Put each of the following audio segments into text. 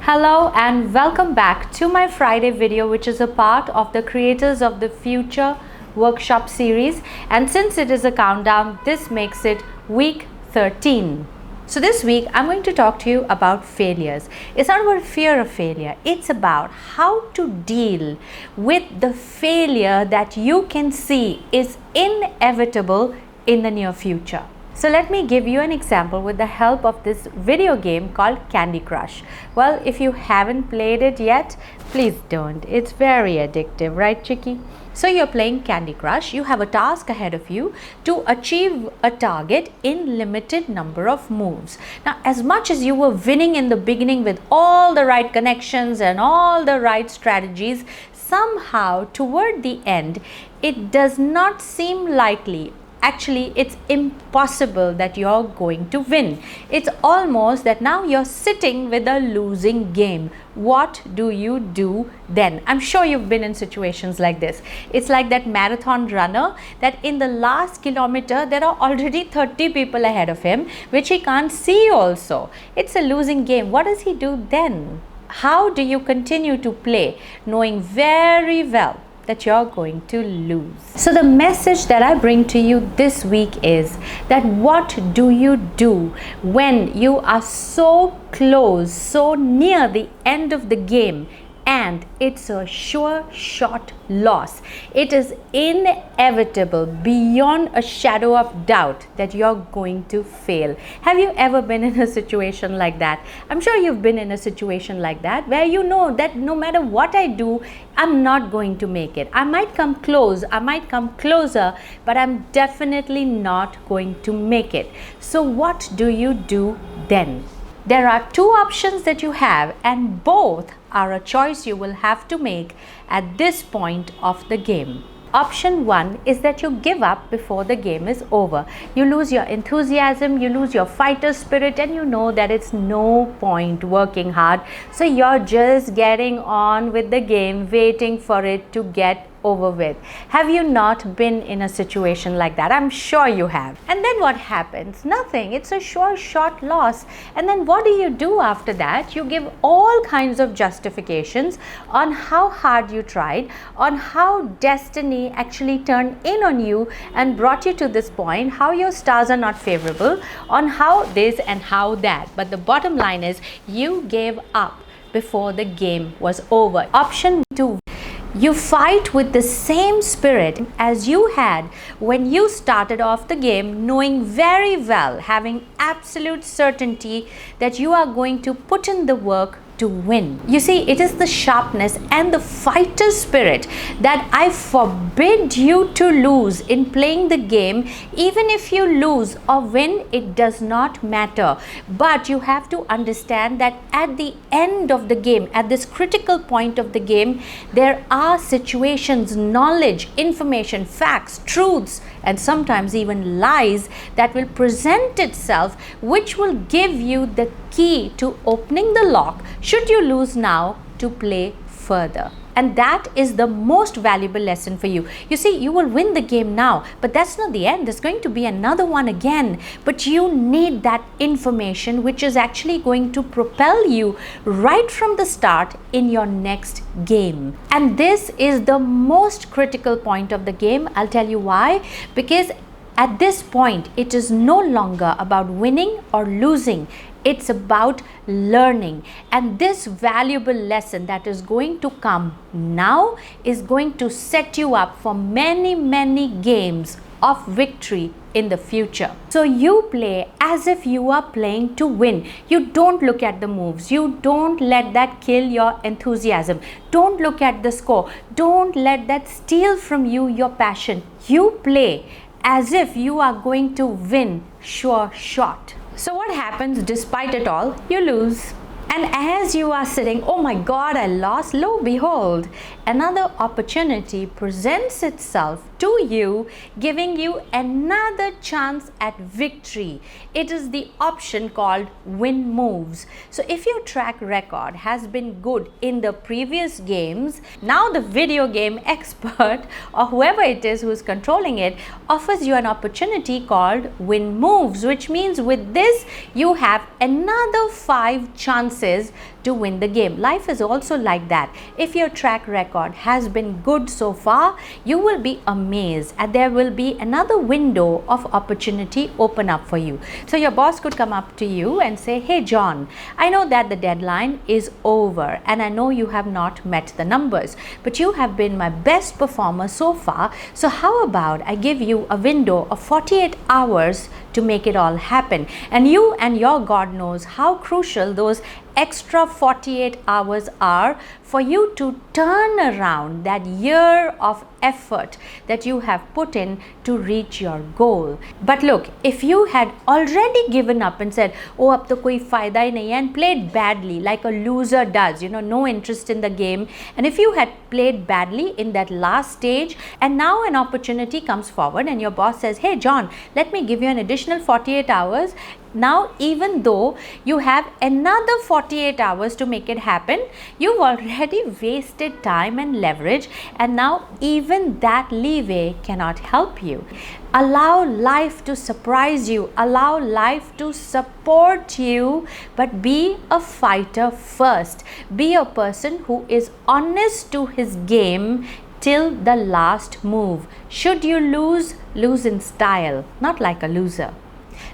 Hello and welcome back to my Friday video, which is a part of the Creators of the Future workshop series. And since it is a countdown, this makes it week 13. So this week I'm going to talk to you about failures. It's not about fear of failure. It's about how to deal with the failure that you can see is inevitable in the near future. So let me give you an example with the help of this video game called Candy Crush. Well, if you haven't played it yet, please don't. It's very addictive, right, Chicky? So you're playing Candy Crush. You have a task ahead of you to achieve a target in limited number of moves. Now, as much as you were winning in the beginning with all the right connections and all the right strategies, somehow toward the end, it does not seem likely. Actually, it's impossible that you're going to win. It's almost that now you're sitting with a losing game. What do you do then? I'm sure you've been in situations like this. It's like that marathon runner that in the last kilometer, there are already 30 people ahead of him, which he can't see also. It's a losing game. What does he do then? How do you continue to play knowing very well that you're going to lose? So the message that I bring to you this week is that what do you do when you are so close, so near the end of the game, and it's a sure shot loss? It is inevitable, beyond a shadow of doubt, that you're going to fail. Have you ever been in a situation like that? I'm sure you've been in a situation like that where you know that no matter what I do, I'm not going to make it. I might come close, I might come closer, but I'm definitely not going to make it. So what do you do then? There are two options that you have, and both are a choice you will have to make at this point of the game. Option one is that you give up before the game is over. You lose your enthusiasm, you lose your fighter spirit, and you know that it's no point working hard. So you're just getting on with the game, waiting for it to get over with. Have you not been in a situation like that? I'm sure you have. And then what happens? Nothing. It's a sure shot loss. And then what do you do after that? You give all kinds of justifications on how hard you tried, on how destiny actually turned in on you and brought you to this point, how your stars are not favorable, on how this and how that. But the bottom line is you gave up before the game was over. Option two, you fight with the same spirit as you had when you started off the game, knowing very well, having absolute certainty that you are going to put in the work to win. You see, it is the sharpness and the fighter spirit that I forbid you to lose in playing the game. Even if you lose or win, it does not matter. But you have to understand that at the end of the game, at this critical point of the game, there are situations, knowledge, information, facts, truths, and sometimes even lies that will present itself, which will give you the key to opening the lock, should you lose now, to play further. And that is the most valuable lesson for you. You see, you will win the game now, but that's not the end. There's going to be another one again. But you need that information, which is actually going to propel you right from the start in your next game. And this is the most critical point of the game. I'll tell you why. Because at this point, it is no longer about winning or losing. It's about learning. And this valuable lesson that is going to come now is going to set you up for many, many games of victory in the future. So you play as if you are playing to win. You don't look at the moves. You don't let that kill your enthusiasm. Don't look at the score. Don't let that steal from you your passion. You play as if you are going to win sure shot. So what happens despite it all? You lose. And as you are sitting, oh my God, I lost, lo behold, another opportunity presents itself to you, giving you another chance at victory. It is the option called win moves. So if your track record has been good in the previous games, now the video game expert or whoever it is who is controlling it offers you an opportunity called win moves, which means with this you have another 5 chances to win the game. Life is also like that. If your track record has been good so far, you will be amazed and there will be another window of opportunity open up for you. So your boss could come up to you and say, hey John, I know that the deadline is over and I know you have not met the numbers, but you have been my best performer so far. So how about I give you a window of 48 hours to make it all happen? And you and your God knows how crucial those extra 48 hours are for you to turn around that year of effort that you have put in to reach your goal. But look, if you had already given up and said, oh, ab to koi fayda hi nahi hai, and played badly like a loser does, no interest in the game, and if you had played badly in that last stage and now an opportunity comes forward and your boss says, hey John, let me give you an additional 48 hours. Now, even though you have another 48 hours to make it happen, you've already wasted time and leverage, and now even that leeway cannot help you. Allow life to surprise you, allow life to support you, but be a fighter first. Be a person who is honest to his game till the last move. Should you lose, lose in style, not like a loser.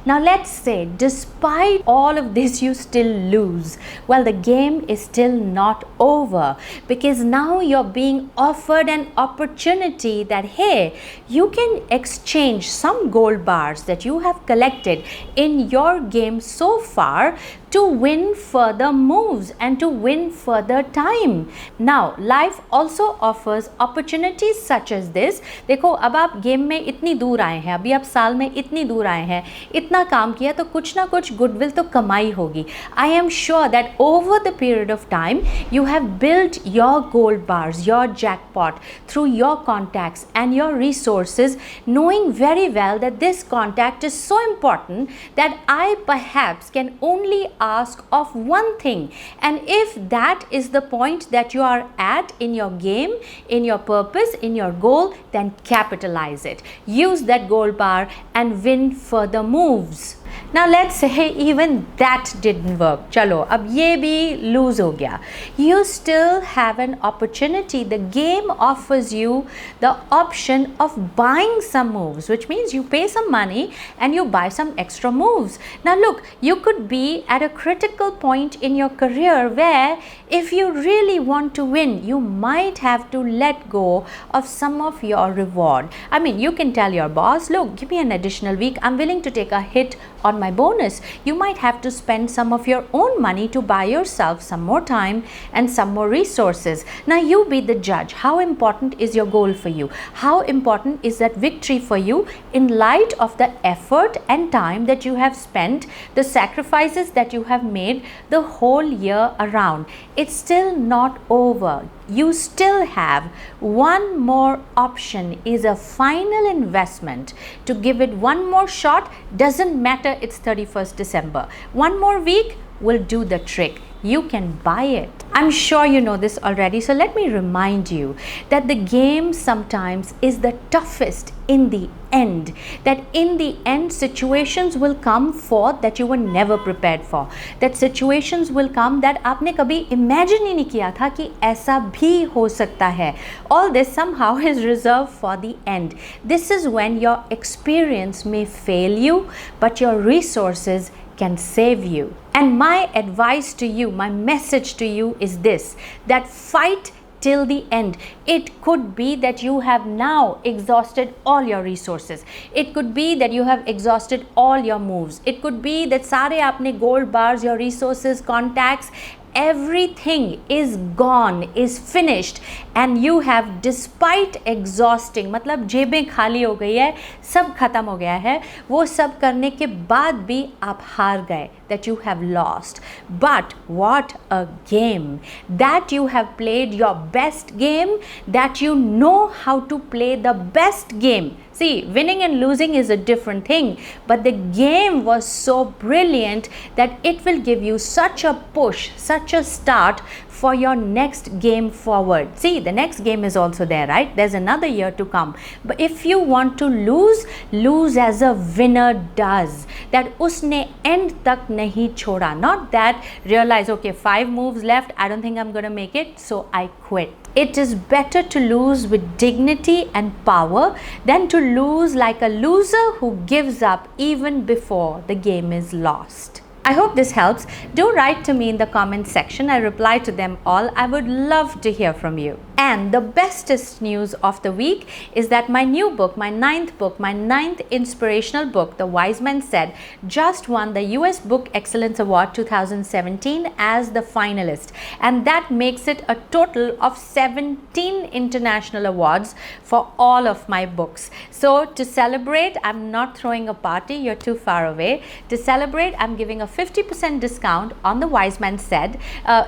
Now let's say despite all of this you still lose. Well, the game is still not over, because now you're being offered an opportunity that, hey, you can exchange some gold bars that you have collected in your game so far to win further moves and to win further time. Now, life also offers opportunities such as this. देखो, अब आप game में इतनी दूर आए हैं, अभी आप साल में इतनी दूर आए हैं, इतना काम किया, तो कुछ ना कुछ गुडविल तो कमाई होगी. I am sure that over the period of time, you have built your gold bars, your jackpot through your contacts and your resources, knowing very well that this contact is so important that I perhaps can only ask of one thing, and if that is the point that you are at in your game, in your purpose, in your goal, then capitalize it. Use that gold bar and win further moves. Now let's say even that didn't work. Chalo, ab ye bhi lose ho gaya. You still have an opportunity. The game offers you the option of buying some moves, which means you pay some money and you buy some extra moves. Now look, you could be at a critical point in your career where if you really want to win, you might have to let go of some of your reward. I mean, you can tell your boss, look, give me an additional week. I'm willing to take a hit on my bonus. You might have to spend some of your own money to buy yourself some more time and some more resources. Now you be the judge. How important is your goal for you? How important is that victory for you in light of the effort and time that you have spent, the sacrifices that you have made the whole year around? It's still not over. You still have one more option, is a final investment to give it one more shot. Doesn't matter it's 31st December. One more week will do the trick. You can buy it. I'm sure you know this already, so let me remind you that the game sometimes is the toughest in the end. That in the end situations will come forth that you were never prepared for. That situations will come that आपने कभी imagine ही नहीं किया था कि ऐसा भी हो सकता है. All this somehow is reserved for the end. This is when your experience may fail you, but your resources can save you. And my advice to you, my message to you is this, that fight till the end. It could be that you have now exhausted all your resources. It could be that you have exhausted all your moves. It could be that सारे आपने gold bars, your resources, contacts, everything is gone, is finished, and you have, despite exhausting, मतलब जेबें खाली हो गई है, सब खत्म हो गया है, वो सब करने के बाद भी आप हार गए, that you have lost. But what a game! That you have played your best game, that you know how to play the best game. See, winning and losing is a different thing, but the game was so brilliant that it will give you such a push, such a start for your next game forward. See, the next game is also there, right? There's another year to come. But if you want to lose, lose as a winner does. That उसने end तक nahi choda. Not that realize, okay, 5 moves left, I don't think I'm going to make it, so I quit. It is better to lose with dignity and power than to lose like a loser who gives up even before the game is lost. I hope this helps. Do write to me in the comment section. I reply to them all. I would love to hear from you. And the bestest news of the week is that my new book, my ninth inspirational book, The Wise Man Said, just won the US Book Excellence Award 2017 as the finalist. And that makes it a total of 17 international awards for all of my books. So to celebrate, I'm not throwing a party, you're too far away. To celebrate, I'm giving a 50% discount on The Wise Man Said.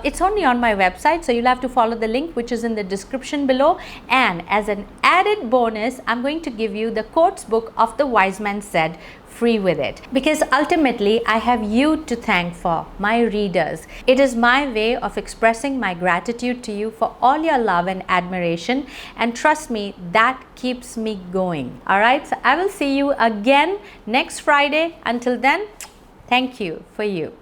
It's only on my website, so you'll have to follow the link which is in the description below. And as an added bonus, I'm going to give you the quotes book of The Wise Man Said free with it, because ultimately I have you to thank for, my readers. It is my way of expressing my gratitude to you for all your love and admiration, and trust me, that keeps me going. All right, so I will see you again next Friday. Until then, thank you for you.